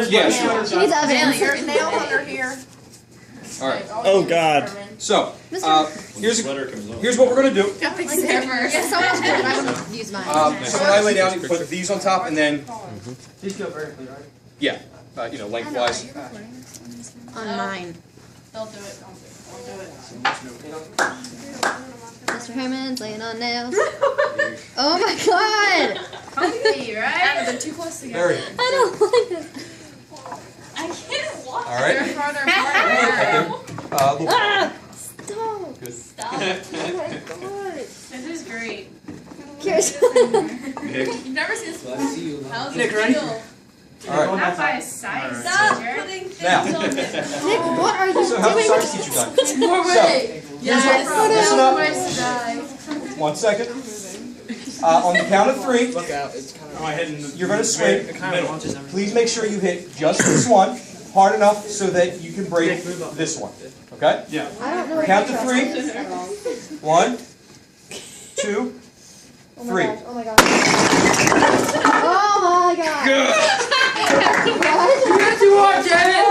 Yeah. She needs evidence. Your nail hunter here. All right. Oh God. So, here's what we're gonna do. Someone else do it. I want to use mine. So when I lay down, you put these on top, and then These go vertically, right? yeah, lengthwise. On mine. Don't do it. Don't do it. Mr. Herman's laying on nails. Oh my God! Comfy, right? They're too close together. Very. I don't like it. I can't watch. All right. They're farther apart. Stop. Good. Stop. Oh my God. This is great. Here's You've never seen this before. How's Nick, it ready? feel? All right. Not by a size. Stop putting things Now. on this. Nick, what are you So how many doing? size teach you done? More So, way. Yes. listen up. Ways to die. 1 second. On the count of 3, Look out, it's kind of. you're going to swing. It kind of launches everything. Please make sure you hit just this one hard enough so that you can break this one. Okay? Yeah. I don't know. Count to 3. 1, 2, 3. Oh my God. Oh my God. Good. You are, Janet.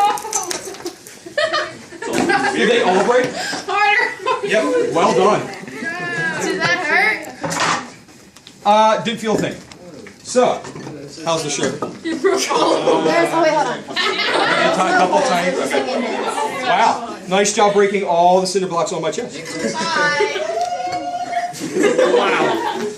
Did they all break? Harder. Yep. Well done. Did that hurt? Didn't feel a thing. So, how's the shirt? You broke all of There's, oh wait, hold on. A couple tiny. Okay. Wow. Nice job breaking all the cinder blocks on my chest. them. Bye. Wow.